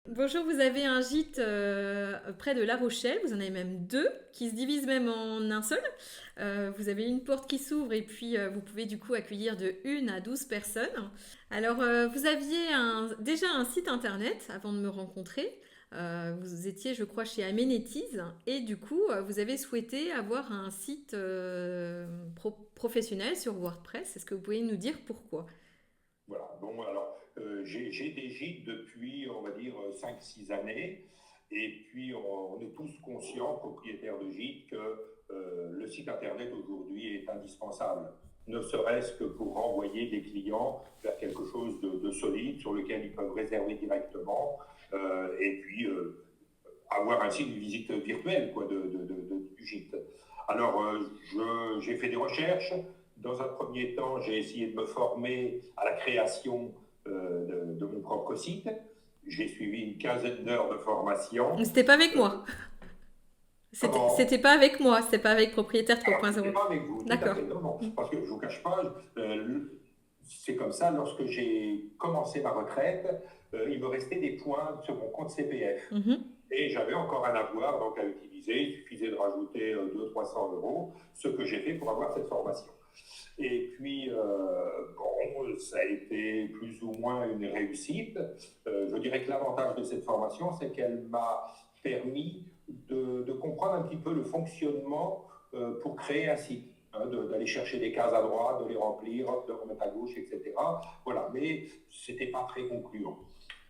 Bonjour, vous avez un gîte près de La Rochelle, vous en avez même deux qui se divisent même en un seul. Vous avez une porte qui s'ouvre et puis vous pouvez du coup accueillir de 1 à 12 personnes. Alors vous aviez déjà un site internet avant de me rencontrer. Vous étiez, je crois, chez Amenities et du coup vous avez souhaité avoir un site professionnel sur WordPress. Est-ce que vous pouvez nous dire pourquoi? Voilà. Bon, alors, j'ai des gîtes depuis, on va dire, 5 6 années. Et puis, on est tous conscients, propriétaires de gîtes, que le site Internet aujourd'hui est indispensable. Ne serait-ce que pour renvoyer des clients vers quelque chose de solide sur lequel ils peuvent réserver directement. Et puis, avoir ainsi une visite virtuelle quoi, du gîte. Alors, j'ai fait des recherches. Dans un premier temps, j'ai essayé de me former à la création de mon propre site. J'ai suivi une quinzaine d'heures de formation. C'était pas avec Euh, moi. C'était Comment pas avec moi, c'était pas avec Propriétaire Alors, c'était 3.0. pas avec vous, tout à D'accord. fait. Non, non, parce que je vous cache pas, c'est comme ça, lorsque j'ai commencé ma retraite, il me restait des points sur mon compte CPF. Mhm. Et j'avais encore un avoir donc à utiliser. Il suffisait de rajouter 200 300 euros, ce que j'ai fait pour avoir cette formation. Et puis, bon, ça a été plus ou moins une réussite. Je dirais que l'avantage de cette formation, c'est qu'elle m'a permis de comprendre un petit peu le fonctionnement pour créer un site. Hein, d'aller chercher des cases à droite, de les remplir, de remettre à gauche, etc. Voilà, mais c'était pas très concluant.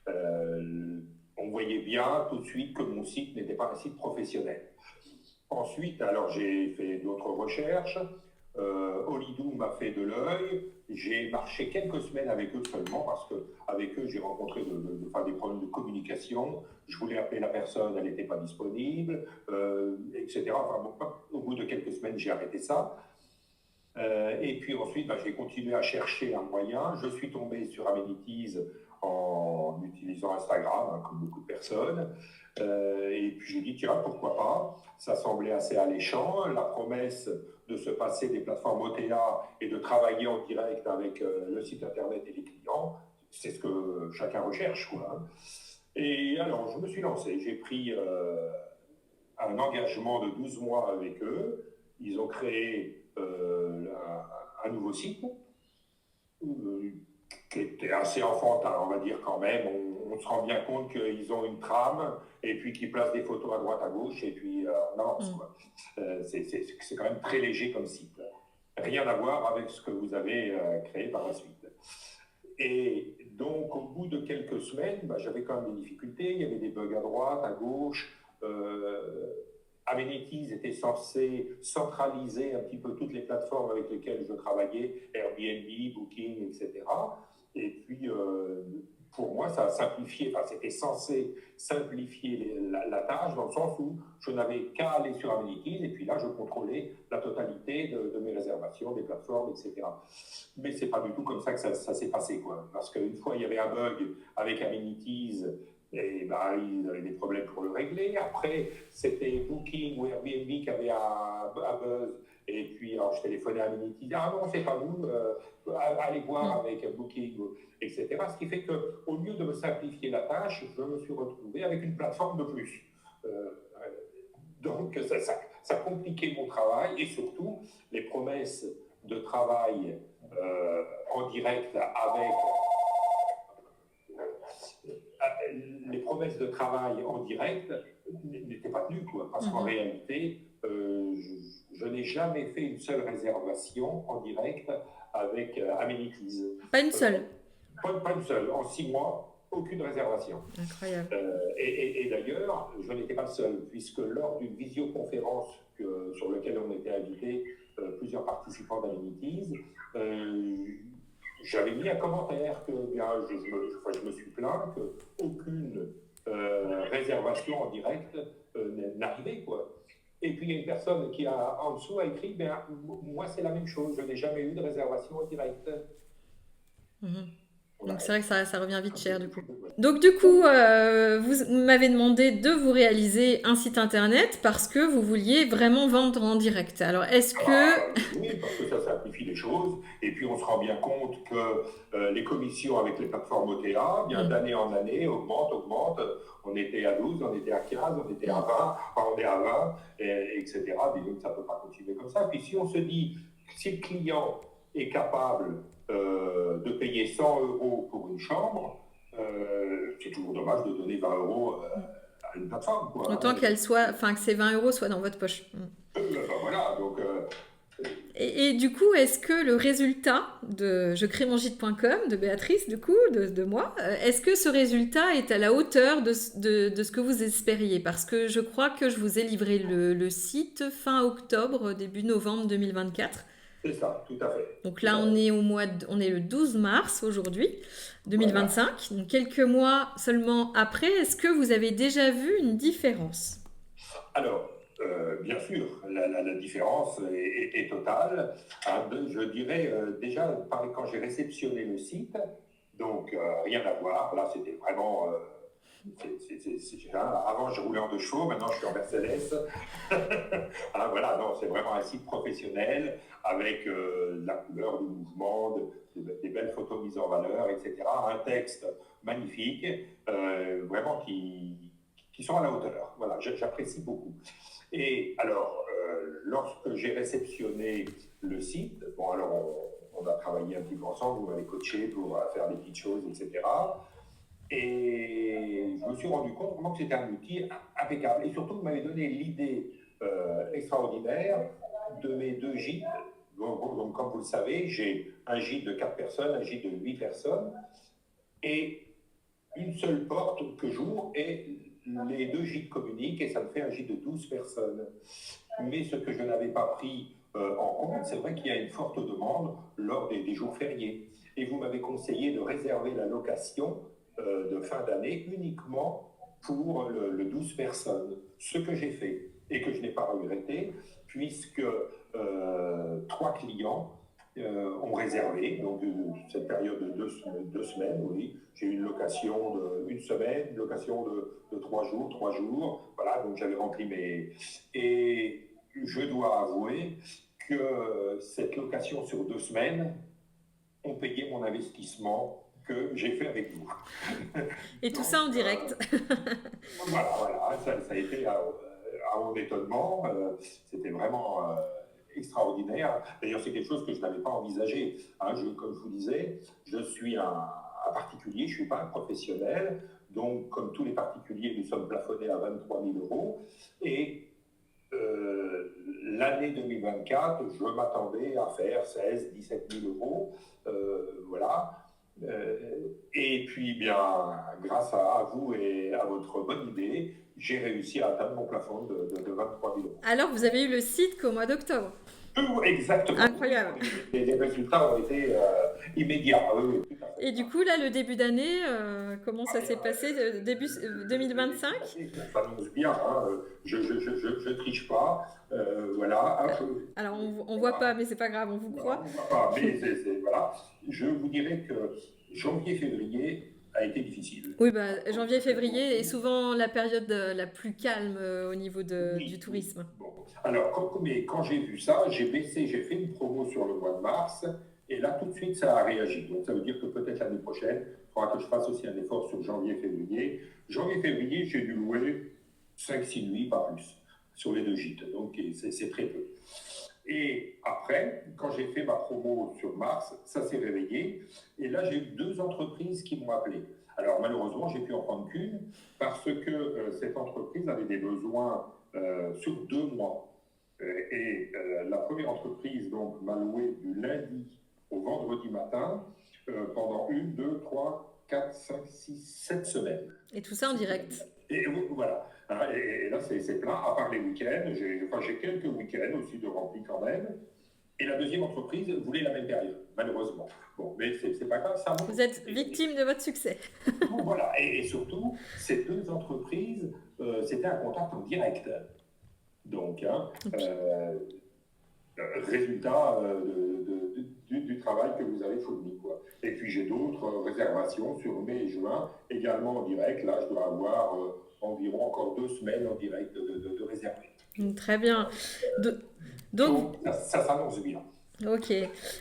Euh, on voyait bien tout de suite que mon site n'était pas un site professionnel. Ensuite, alors j'ai fait d'autres recherches. Holidoo m'a fait de l'œil. J'ai marché quelques semaines avec eux seulement parce qu'avec eux, j'ai rencontré enfin, des problèmes de communication. Je voulais appeler la personne, elle n'était pas disponible, etc. Enfin, bon, au bout de quelques semaines, j'ai arrêté ça. Et puis ensuite, bah, j'ai continué à chercher un moyen. Je suis tombé sur Amenities en utilisant Instagram, hein, comme beaucoup de personnes. Et puis j'ai dit, tiens, pourquoi pas. Ça semblait assez alléchant. La promesse de se passer des plateformes OTA et de travailler en direct avec le site internet et les clients, c'est ce que chacun recherche, quoi, hein. Et alors, je me suis lancé. J'ai pris un engagement de 12 mois avec eux. Ils ont créé un nouveau site euh, qui était assez enfantin, on va dire quand même. On se rend bien compte qu'ils ont une trame et puis qu'ils placent des photos à droite, à gauche et puis on avance, Mm. quoi. C'est quand même très léger comme site. Rien à voir avec ce que vous avez créé par la suite. Et donc, au bout de quelques semaines, bah, j'avais quand même des difficultés. Il y avait des bugs à droite, à gauche. Amenities était censé centraliser un petit peu toutes les plateformes avec lesquelles je travaillais, Airbnb, Booking, etc. Et puis, pour moi, ça a simplifié, enfin, c'était censé simplifier la tâche dans le sens où je n'avais qu'à aller sur Amenities et puis là, je contrôlais la totalité de mes réservations, des plateformes, etc. Mais c'est pas du tout comme ça que ça s'est passé, quoi. Parce qu'une fois, il y avait un bug avec Amenities, et ben, ils avaient des problèmes pour le régler. Après, c'était Booking ou Airbnb qui avait un buzz. Et puis, alors, je téléphonais à Amenities. Ah non, c'est pas nous. Allez voir Mm. avec Booking, etc. Ce qui fait qu'au lieu de me simplifier la tâche, je me suis retrouvé avec une plateforme de plus. Euh, donc, ça compliquait mon travail et surtout, les promesses de travail en direct avec les promesses de travail en direct n'étaient pas tenues, quoi, parce qu'en Mhm. réalité, je n'ai jamais fait une seule réservation en direct avec Amenities. Pas une Euh, seule. pas une seule. En 6 mois, aucune réservation. Incroyable. Et d'ailleurs, je n'étais pas le seul, puisque lors d'une visioconférence sur laquelle on était invité plusieurs participants d'Amenities, euh, j'avais mis un commentaire que bien, enfin, je me suis plaint qu'aucune réservation en direct n'arrivait, quoi. Et puis il y a une personne qui a en dessous a écrit, ben, moi c'est la même chose, je n'ai jamais eu de réservation en direct. Mhm. Donc c'est Voilà. vrai que ça revient vite cher du coup. Donc du coup, vous m'avez demandé de vous réaliser un site internet parce que vous vouliez vraiment vendre en direct. Alors est-ce que... Oui, parce que ça simplifie les choses. Et puis on se rend bien compte que les commissions avec les plateformes OTA, bien d'année en année, augmentent. On était à 12, on était à 15, on était à 20, enfin, on est à 20, etc. Donc ça ne peut pas continuer comme ça. Puis si on se dit, si le client est capable de payer 100 euros pour une chambre, c'est toujours dommage de donner 20 euros à une plateforme, quoi. Autant qu'elle soit, enfin que ces 20 euros soient dans votre poche. Ben voilà, donc Et du coup, est-ce que le résultat de je crée mon gîte.com de Béatrice, du coup, de moi, est-ce que ce résultat est à la hauteur de ce que vous espériez? Parce que je crois que je vous ai livré le site fin octobre, début novembre 2024. c'est ça, tout à fait. Donc là, on est on est le 12 mars aujourd'hui, 2025. Voilà. Donc quelques mois seulement après, est-ce que vous avez déjà vu une différence? Alors, bien sûr, la différence est totale. Je dirais déjà, quand j'ai réceptionné le site, donc rien à voir. Là, c'était vraiment. Avant, je roulais en 2 chevaux, maintenant, je suis en Mercedes. Voilà, non, c'est vraiment un site professionnel avec de la couleur, du mouvement, des belles photos mises en valeur, etc. Un texte magnifique, vraiment qui sont à la hauteur. Voilà, j'apprécie beaucoup. Et alors, lorsque j'ai réceptionné le site, bon, alors on a travaillé un petit peu ensemble, vous m'avez coaché pour faire des petites choses, etc. Et je me suis rendu compte vraiment que c'était un outil impeccable. Et surtout, vous m'avez donné l'idée extraordinaire de mes 2 gîtes. Donc, comme vous le savez, j'ai un gîte de 4 personnes, un gîte de 8 personnes, et une seule porte que j'ouvre et les 2 gîtes communiquent et ça me fait un gîte de 12 personnes. Mais ce que je n'avais pas pris en compte, c'est vrai qu'il y a une forte demande lors des jours fériés. Et vous m'avez conseillé de réserver la location de fin d'année uniquement pour le 12 personnes. Ce que j'ai fait et que je n'ai pas regretté, puisque 3 clients ont réservé, donc cette période de 2 semaines, oui. J'ai eu une location de 1 semaine, une location de 3 jours, voilà, donc j'avais rempli mes... Et je dois avouer que cette location sur 2 semaines ont payé mon investissement que j'ai fait avec vous. Et tout ça en direct. Voilà, ça a été à mon étonnement, c'était vraiment extraordinaire. D'ailleurs, c'est quelque chose que je n'avais pas envisagé. Comme je vous disais, je suis un particulier, je ne suis pas un professionnel. Donc, comme tous les particuliers, nous sommes plafonnés à 23 000 euros. Et l'année 2024, je m'attendais à faire 16 17 000 euros. Voilà. Et puis, bien, grâce à vous et à votre bonne idée, j'ai réussi à atteindre mon plafond de 23 000 euros. Alors, vous avez eu le site qu'au mois d'octobre. Exactement. Incroyable. Les résultats ont été immédiats. Oui, et du coup, là, le début d'année, comment ça s'est passé, début 2025? Ça annonce bien, je triche pas. Voilà. Alors, on voit pas, mais c'est pas grave, on vous croit. On voit pas, mais voilà. Je vous dirais que janvier-février a été difficile. Oui, janvier-février est souvent la période la plus calme au niveau du tourisme. Bon. Alors, quand j'ai vu ça, j'ai fait une promo sur le mois de mars, et là, tout de suite, ça a réagi. Donc, ça veut dire que peut-être l'année prochaine, il faudra que je fasse aussi un effort sur janvier-février. Janvier-février, j'ai dû louer 5-6 nuits, pas plus, sur les 2 gîtes. Donc, c'est très peu. Et après, quand j'ai fait ma promo sur mars, ça s'est réveillé. Et là, j'ai eu 2 entreprises qui m'ont appelé. Alors, malheureusement, j'ai pu en prendre qu'une parce que cette entreprise avait des besoins sur 2 mois. La première entreprise donc m'a loué du lundi au vendredi matin pendant 1, 2, 3, 4, 5, 6, 7 semaines. Et tout ça en direct. Et voilà. Et là, c'est plein, à part les week-ends. J'ai quelques week-ends aussi de remplis quand même. Et la deuxième entreprise voulait la même période, malheureusement. Bon, mais c'est pas grave, ça monte. Vous êtes victime de votre succès. Voilà. Et surtout, ces 2 entreprises, c'était un contact en direct. Donc, résultat du travail que vous avez fourni, quoi. Et puis j'ai d'autres réservations sur mai et juin, également en direct. Là, je dois avoir environ encore 2 semaines en direct de réserver. Très bien. Do- Donc, Donc, ça s'annonce bien. ok.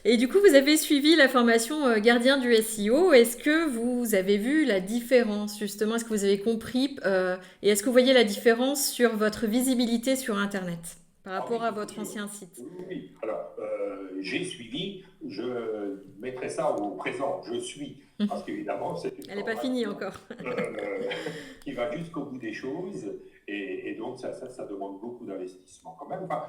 Et du coup, vous avez suivi la formation gardien du SEO. Est-ce que vous avez vu la différence, justement? Est-ce que vous avez compris et est-ce que vous voyez la différence sur votre visibilité sur Internet par Ah rapport oui, à c'est votre sûr. ancien site? Oui, oui. Alors, j'ai suivi, je mettrai ça au présent, je suis, parce qu'évidemment, c'est une Elle n'est pas finie formation encore. euh, qui va jusqu'au bout des choses, et donc ça demande beaucoup d'investissement quand même. Enfin,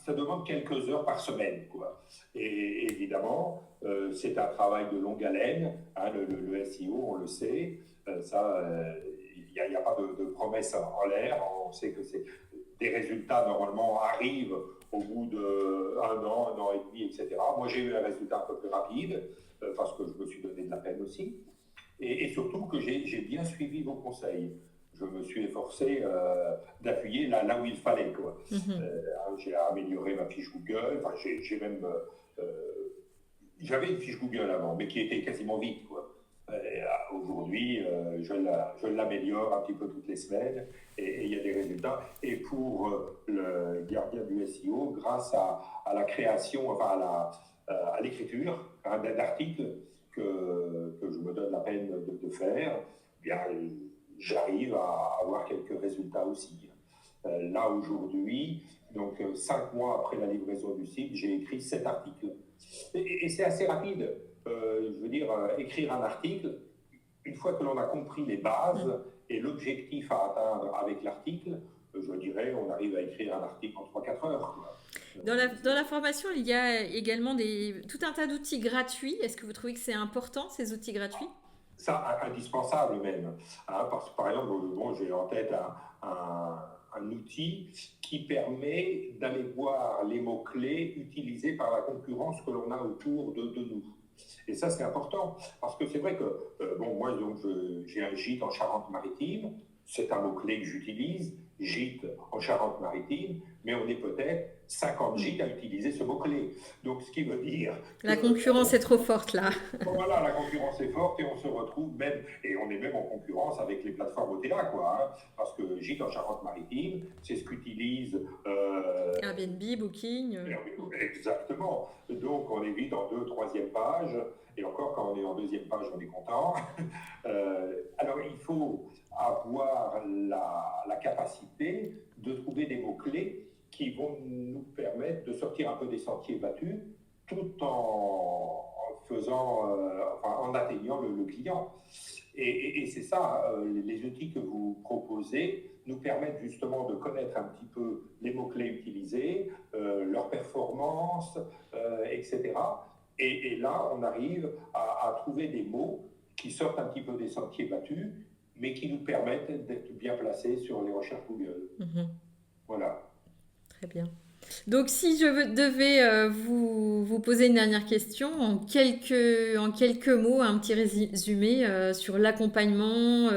ça demande quelques heures par semaine, quoi. Et évidemment, c'est un travail de longue haleine, hein, le SEO, on le sait, il n'y a pas de promesse en l'air, on sait que c'est des résultats normalement arrivent au bout d'un an et demi, etc. Moi, j'ai eu un résultat un peu plus rapide parce que je me suis donné de la peine aussi. Et surtout que j'ai bien suivi vos conseils. Je me suis efforcé d'appuyer là où il fallait, quoi. J'ai amélioré ma fiche Google. Enfin, j'ai même j'avais une fiche Google avant, mais qui était quasiment vide, quoi. Aujourd'hui, je l'améliore un petit peu toutes les semaines et il y a des résultats. Et pour le gardien du SEO, grâce à la création, enfin à l'écriture d'articles que je me donne la peine de faire, eh bien, j'arrive à avoir quelques résultats aussi. Là, aujourd'hui, donc 5 mois après la livraison du site, j'ai écrit 7 articles. Et c'est assez rapide. Je veux dire, écrire un article, une fois que l'on a compris les bases et l'objectif à atteindre avec l'article, je dirais, on arrive à écrire un article en 3-4 heures, quoi. Dans la formation, il y a également tout un tas d'outils gratuits. Est-ce que vous trouvez que c'est important, ces outils gratuits? Ça, indispensable même. Hein, parce que par exemple, bon, j'ai en tête un outil qui permet d'aller voir les mots-clés utilisés par la concurrence que l'on a autour de nous. Et ça, c'est important, parce que c'est vrai que, bon, moi, donc, j'ai un gîte en Charente-Maritime, c'est un mot-clé que j'utilise, gîte en Charente-Maritime, mais on est peut-être 50 gîtes à utiliser ce mot-clé. Donc, ce qui veut dire que, La concurrence est trop forte là. voilà, la concurrence est forte et on se retrouve même, et on est même en concurrence avec les plateformes OTA, quoi, hein, parce que gîte en Charente-Maritime, c'est ce qu'utilise Airbnb, Booking. exactement. Donc, on est vite en 2e, 3e page. Et encore, quand on est en 2e page, on est content. Alors, il faut avoir la capacité de trouver des mots-clés qui vont nous permettre de sortir un peu des sentiers battus tout en faisant, enfin, en atteignant le client. Et c'est ça, les outils que vous proposez nous permettent justement de connaître un petit peu les mots-clés utilisés, leur performance, etc. Et là, on arrive à trouver des mots qui sortent un petit peu des sentiers battus, mais qui nous permettent d'être bien placés sur les recherches Google. Voilà. Très bien. Donc, si je devais vous poser une dernière question, en quelques mots, un petit résumé sur l'accompagnement,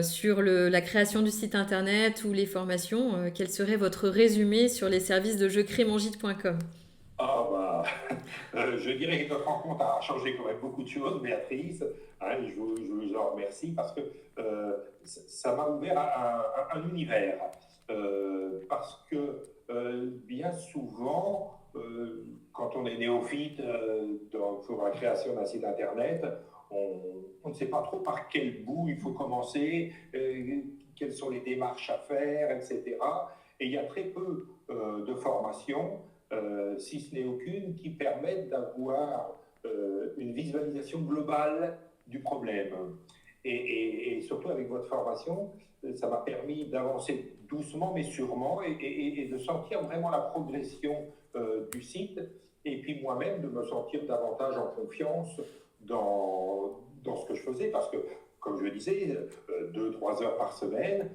sur la création du site internet ou les formations, quel serait votre résumé sur les services de jecrémongite.com? Ah bah, je dirais que notre rencontre a changé quand même beaucoup de choses, Béatrice. Hein, je vous en remercie parce que ça m'a ouvert un univers. Parce que bien souvent, quand on est néophyte pour la création d'un site internet, on ne sait pas trop par quel bout il faut commencer, quelles sont les démarches à faire, etc. Et il y a très peu de formations, si ce n'est aucune, qui permettent d'avoir une visualisation globale du problème. Et surtout avec votre formation, ça m'a permis d'avancer doucement mais sûrement et de sentir vraiment la progression du site et puis moi-même de me sentir davantage en confiance dans ce que je faisais parce que, comme je le disais, 2-3 heures par semaine,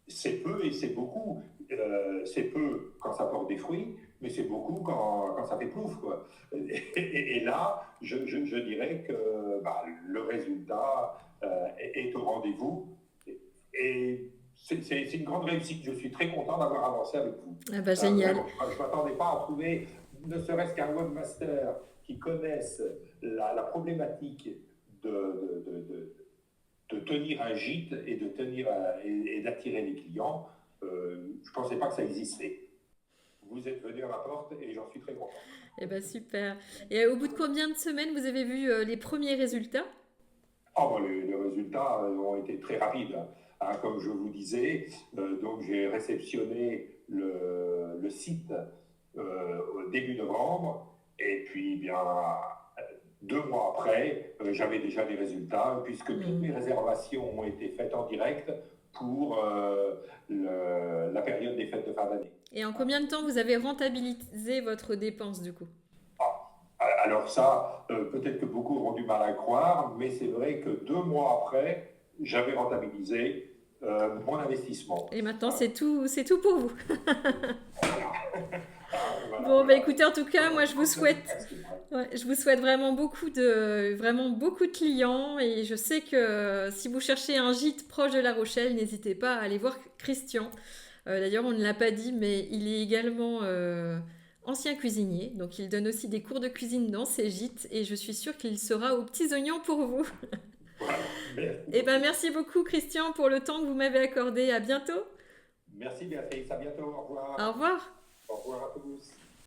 c'est peu et c'est beaucoup. C'est peu quand ça porte des fruits, mais c'est beaucoup quand ça fait plouf, quoi. Et là, je dirais que bah, le résultat est au rendez-vous. Et c'est une grande réussite. Je suis très content d'avoir avancé avec vous. Ah bah, génial. Vraiment, je ne m'attendais pas à trouver, ne serait-ce qu'un webmaster qui connaisse la problématique de, de tenir un gîte et de tenir et d'attirer les clients. Je ne pensais pas que ça existait. Vous êtes venu à ma porte et j'en suis très content. Eh ben super. Et au bout de combien de semaines vous avez vu les premiers résultats? Ah, bon, les résultats ont été très rapides. Comme je vous disais, donc j'ai réceptionné le site au début novembre et puis bien 2 mois après, j'avais déjà des résultats puisque toutes mes réservations ont été faites en direct pour la période des fêtes de fin d'année. Et en combien de temps vous avez rentabilisé votre dépense du coup? Alors ça, peut-être que beaucoup auront du mal à croire, mais c'est vrai que 2 mois après, j'avais rentabilisé mon investissement. Et maintenant c'est tout pour vous. Voilà, Bon bah voilà. écoutez, en tout cas, moi je vous souhaite vraiment beaucoup de clients et je sais que si vous cherchez un gîte proche de La Rochelle, n'hésitez pas à aller voir Christian. D'ailleurs, on ne l'a pas dit, mais il est également ancien cuisinier, donc il donne aussi des cours de cuisine dans ses gîtes et je suis sûre qu'il sera aux petits oignons pour vous. Voilà. Et ben merci beaucoup Christian pour le temps que vous m'avez accordé. À bientôt. Merci Béatrice, à bientôt, au Au revoir. revoir. Au revoir à tous.